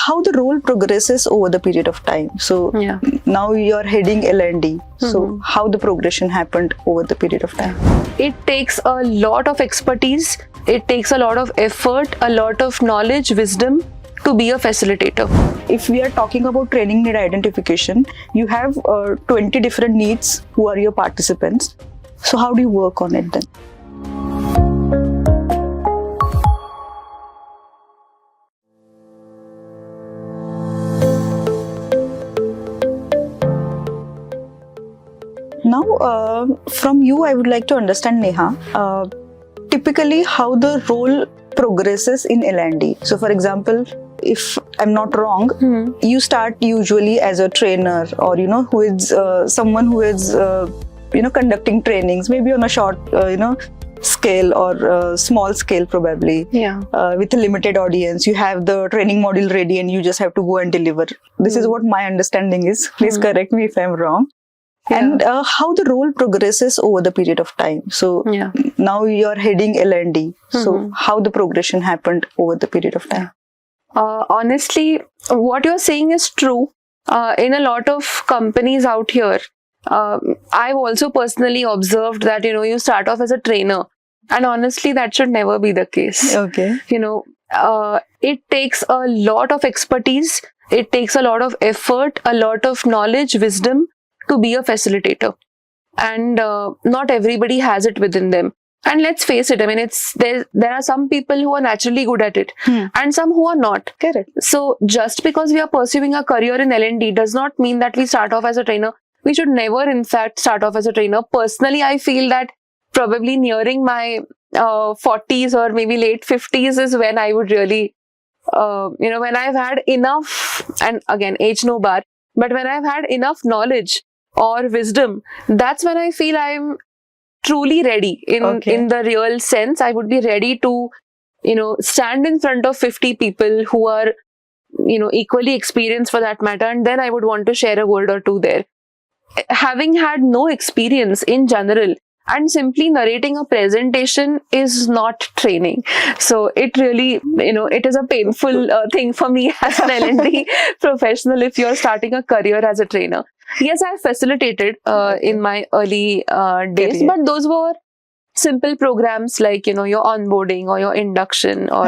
how the role progresses over the period of time. So now you're heading L&D. So how the progression happened over the period of time? It takes a lot of expertise. It takes a lot of effort, a lot of knowledge, wisdom to be a facilitator. If we are talking about training need identification, you have 20 different needs who are your participants. So how do you work on it then? Now, from you, I would like to understand, Neha, typically how the role progresses in L&D. So, for example, if I'm not wrong, you start usually as a trainer, or who is someone who is conducting trainings, maybe on a short scale or small scale probably, with a limited audience. You have the training module ready and you just have to go and deliver. This is what my understanding is. Please correct me if I'm wrong. And how the role progresses over the period of time. So now you're heading L&D. So how the progression happened over the period of time? Honestly, what you're saying is true. In a lot of companies out here, I've also personally observed that, you start off as a trainer. And honestly, that should never be the case. Okay. It takes a lot of expertise. It takes a lot of effort, a lot of knowledge, wisdom to be a facilitator. And not everybody has it within them. And let's face it, I mean, there are some people who are naturally good at it and some who are not. Correct. So just because we are pursuing a career in L&D does not mean that we start off as a trainer. We should never, in fact, start off as a trainer. Personally, I feel that probably nearing my 40s or maybe late 50s is when I would really, when I've had enough, and again, age no bar, but when I've had enough knowledge or wisdom, that's when I feel I'm truly ready in the real sense. I would be ready to, stand in front of 50 people who are, equally experienced for that matter. And then I would want to share a word or two there. Having had no experience in general and simply narrating a presentation is not training. So it really, it is a painful thing for me as an L&D professional if you're starting a career as a trainer. Yes, I facilitated in my early days, but those were simple programs like, your onboarding or your induction or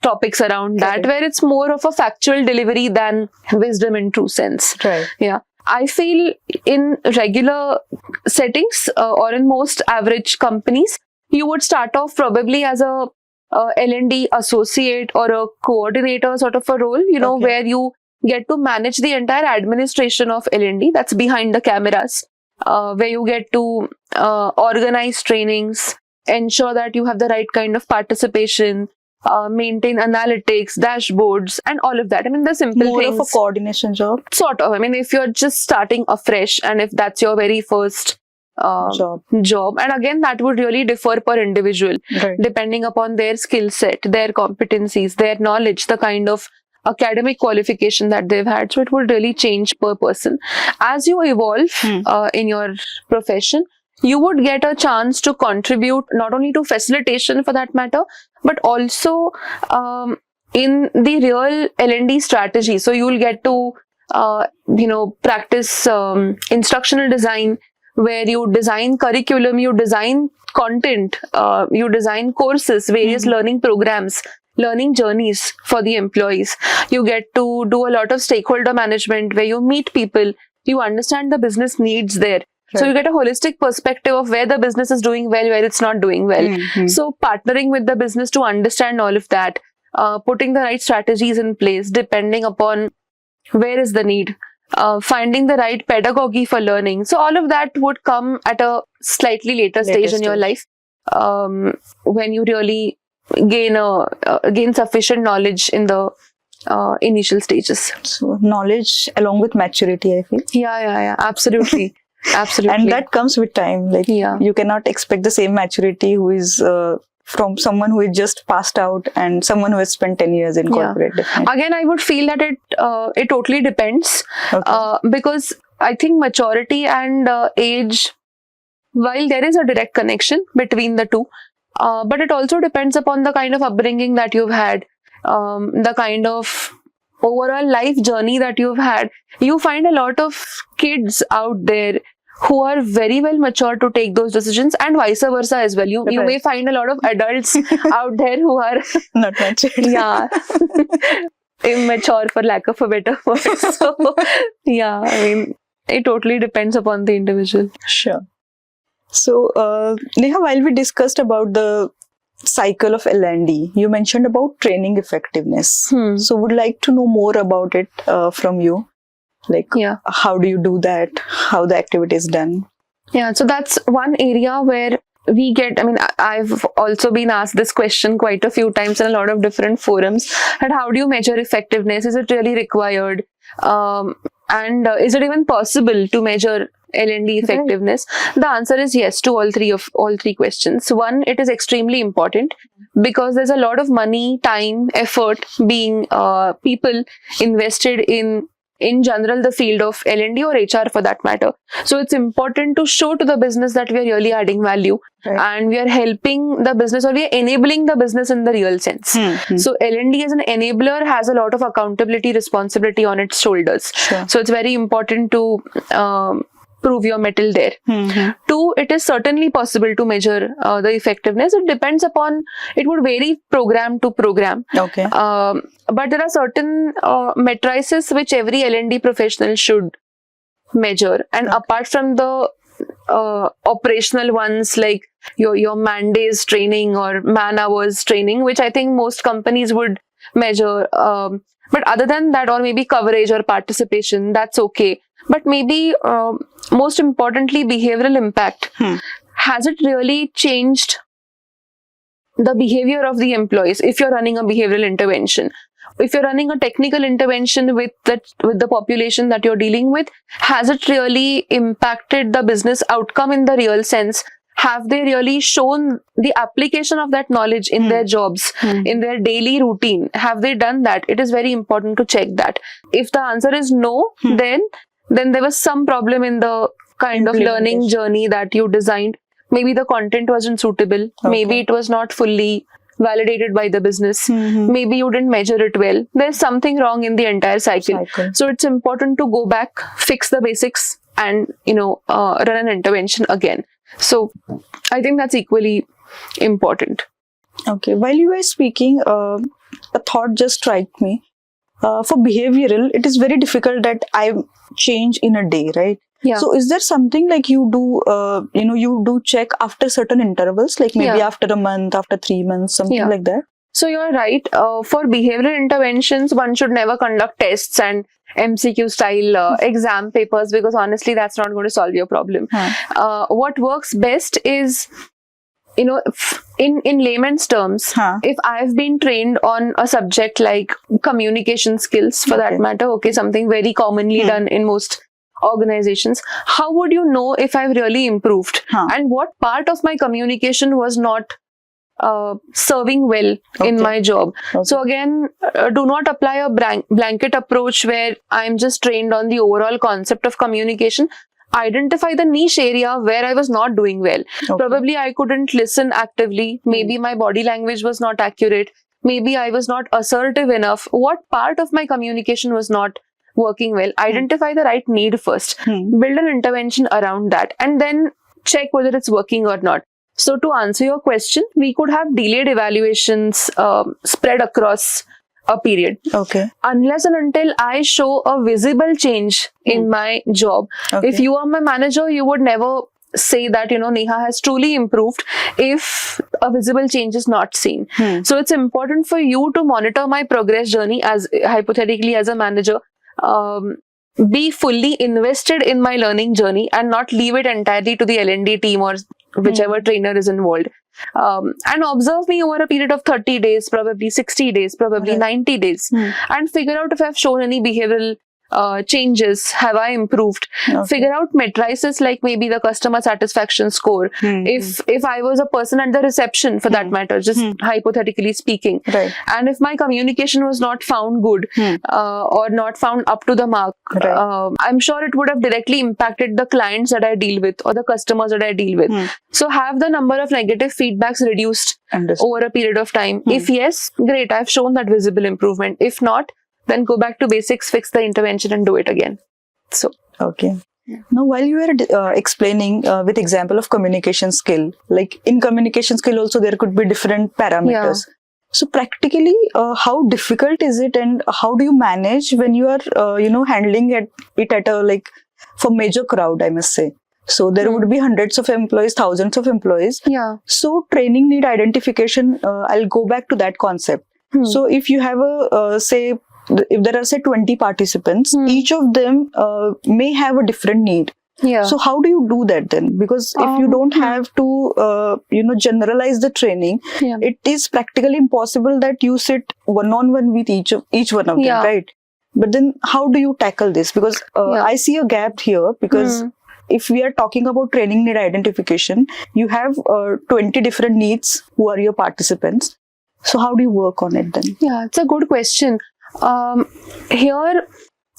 topics around that, where it's more of a factual delivery than wisdom in true sense. Right. Yeah. I feel in regular settings or in most average companies, you would start off probably as a L&D associate or a coordinator sort of a role, where you get to manage the entire administration of L&D, that's behind the cameras, where you get to organize trainings, ensure that you have the right kind of participation, maintain analytics, dashboards, and all of that. I mean, the simple things. More of a coordination job? Sort of. I mean, if you're just starting afresh and if that's your very first job. And again, that would really differ per individual, depending upon their skill set, their competencies, their knowledge, the kind of academic qualification that they've had. So it would really change per person. As you evolve in your profession, you would get a chance to contribute not only to facilitation for that matter, but also in the real L&D strategy. So you will get to, practice instructional design, where you design curriculum, you design content, you design courses, various learning programs, learning journeys for the employees. You get to do a lot of stakeholder management where you meet people, you understand the business needs there. So you get a holistic perspective of where the business is doing well, where it's not doing well. So partnering with the business to understand all of that, putting the right strategies in place depending upon where is the need, finding the right pedagogy for learning. So all of that would come at a slightly later stage in your life, when you really gain sufficient knowledge in the initial stages. So knowledge along with maturity, I feel. Yeah, absolutely. Absolutely. And that comes with time. Like you cannot expect the same maturity who is from someone who is just passed out and someone who has spent 10 years in corporate. Again, I would feel that it totally depends, because I think maturity and age, while there is a direct connection between the two, but it also depends upon the kind of upbringing that you've had. the kind of overall life journey that you've had, you find a lot of kids out there who are very well mature to take those decisions, and vice versa as well. You may find a lot of adults out there who are not much. Yeah. Immature, for lack of a better word. So, yeah, I mean, it totally depends upon the individual. Sure. So, Neha, while we discussed about the cycle of L&D, you mentioned about training effectiveness. So, would like to know more about it from you. Like, how do you do that? How the activity is done? Yeah, so that's one area where we get, I mean, I've also been asked this question quite a few times in a lot of different forums, that how do you measure effectiveness? Is it really required? And is it even possible to measure L&D effectiveness? Right. The answer is yes to all three questions. One, it is extremely important because there's a lot of money, time, effort being people invested in general, the field of L&D or HR for that matter. So it's important to show to the business that we are really adding value, and we are helping the business, or we are enabling the business in the real sense. So L&D as an enabler has a lot of accountability, responsibility on its shoulders. So it's very important to prove your mettle there. Two, it is certainly possible to measure the effectiveness. It depends upon, it would vary program to program. But there are certain matrices which every L&D professional should measure. And apart from the operational ones, like your man days training or man hours training, which I think most companies would measure. But other than that, or maybe coverage or participation, that's okay. But maybe most importantly, behavioral impact. Has it really changed the behavior of the employees? If you're running a behavioral intervention, if you're running a technical intervention with the population that you're dealing with, has it really impacted the business outcome in the real sense? Have they really shown the application of that knowledge in their jobs, in their daily routine? Have they done that? It is very important to check that. If the answer is no, then there was some problem in the kind of learning journey that you designed. Maybe the content wasn't suitable. Maybe it was not fully validated by the business. Maybe you didn't measure it well. There's something wrong in the entire cycle. So it's important to go back, fix the basics, and run an intervention again. So I think that's equally important. Okay. While you were speaking, a thought just struck me. For behavioral, it is very difficult that I change in a day, right? So is there something like you do, you do check after certain intervals, like maybe after a month, after 3 months, something like that? So you're right. For behavioral interventions, one should never conduct tests and MCQ style exam papers, because honestly, that's not going to solve your problem. What works best is, in layman's terms, if I've been trained on a subject like communication skills, for that matter, something very commonly done in most organizations, how would you know if I've really improved? And what part of my communication was not serving well in my job? So again, do not apply a blanket approach where I'm just trained on the overall concept of communication. Identify the niche area where I was not doing well. Probably I couldn't listen actively. Maybe my body language was not accurate. Maybe I was not assertive enough. What part of my communication was not working well? Identify the right need first. Build an intervention around that, and then check whether it's working or not. So to answer your question, we could have delayed evaluations spread across a period. Unless and until I show a visible change in my job. If you are my manager, you would never say that, Neha has truly improved if a visible change is not seen. So it's important for you to monitor my progress journey as hypothetically as a manager. Be fully invested in my learning journey and not leave it entirely to the L&D team or whichever trainer is involved. And observe me over a period of 30 days, probably 60 days, probably 90 days, and figure out if I've shown any behavioral changes have I improved? Figure out matrices like maybe the customer satisfaction score. If I was a person at the reception, for that matter, just hypothetically speaking, Right. and if my communication was not found good or not found up to the mark, I'm sure it would have directly impacted the clients that I deal with or the customers that I deal with. So have the number of negative feedbacks reduced over a period of time. If yes, great, I've shown that visible improvement. If not, then go back to basics, fix the intervention and do it again. So okay. Now, while you were explaining with example of communication skill, like in communication skill also there could be different parameters. So practically, how difficult is it, and how do you manage when you are, handling it at a like for major crowd, I must say. So there would be hundreds of employees, thousands of employees. So training need identification. I'll go back to that concept. So if you have if there are say 20 participants, each of them may have a different need. So how do you do that then? Because if you don't have to, generalize the training, it is practically impossible that you sit one-on-one with each one of them, right? But then how do you tackle this? Because I see a gap here, because if we are talking about training need identification, you have 20 different needs who are your participants. So how do you work on it then? Yeah, it's a good question. Here,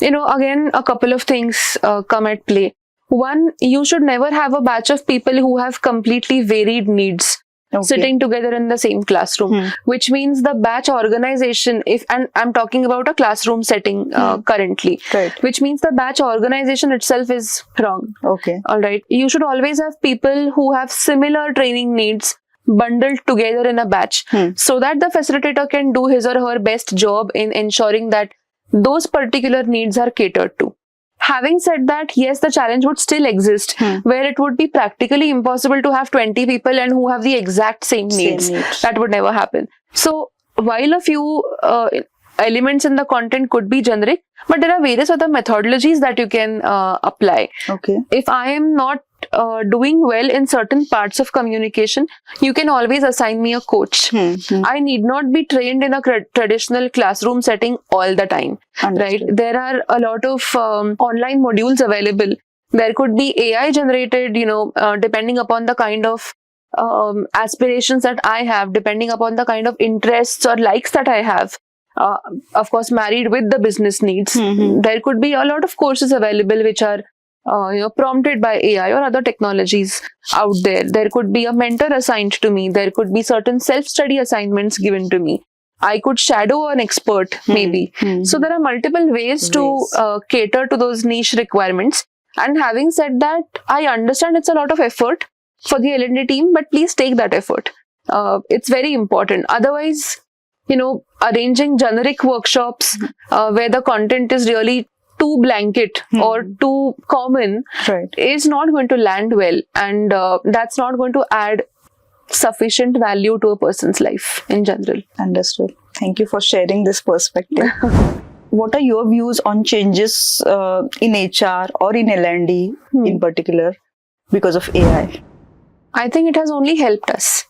again, a couple of things come at play. One, you should never have a batch of people who have completely varied needs sitting together in the same classroom, which means the batch organization, and I'm talking about a classroom setting currently, which means the batch organization itself is wrong. All right. You should always have people who have similar training needs bundled together in a batch, so that the facilitator can do his or her best job in ensuring that those particular needs are catered to. Having said that, yes, the challenge would still exist, where it would be practically impossible to have 20 people and who have the exact same needs. That would never happen. So while a few elements in the content could be generic, but there are various other methodologies that you can apply. If I am not doing well in certain parts of communication, you can always assign me a coach. I need not be trained in a traditional classroom setting all the time. Right? There are a lot of online modules available. There could be AI generated, depending upon the kind of aspirations that I have, depending upon the kind of interests or likes that I have. Of course, married with the business needs. There could be a lot of courses available which are prompted by AI or other technologies out there. There could be a mentor assigned to me. There could be certain self-study assignments given to me. I could shadow an expert maybe. So there are multiple ways to cater to those niche requirements. And having said that, I understand it's a lot of effort for the L&D team, but please take that effort. It's very important. Otherwise, arranging generic workshops where the content is really too blanket or too common is not going to land well, and that's not going to add sufficient value to a person's life in general. Understood. Thank you for sharing this perspective. What are your views on changes in HR or in L&D in particular because of AI? I think it has only helped us.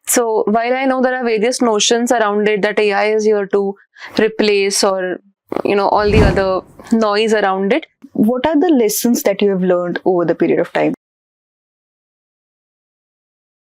So while I know there are various notions around it that AI is here to replace or all the other noise around it, what are the lessons that you have learned over the period of time?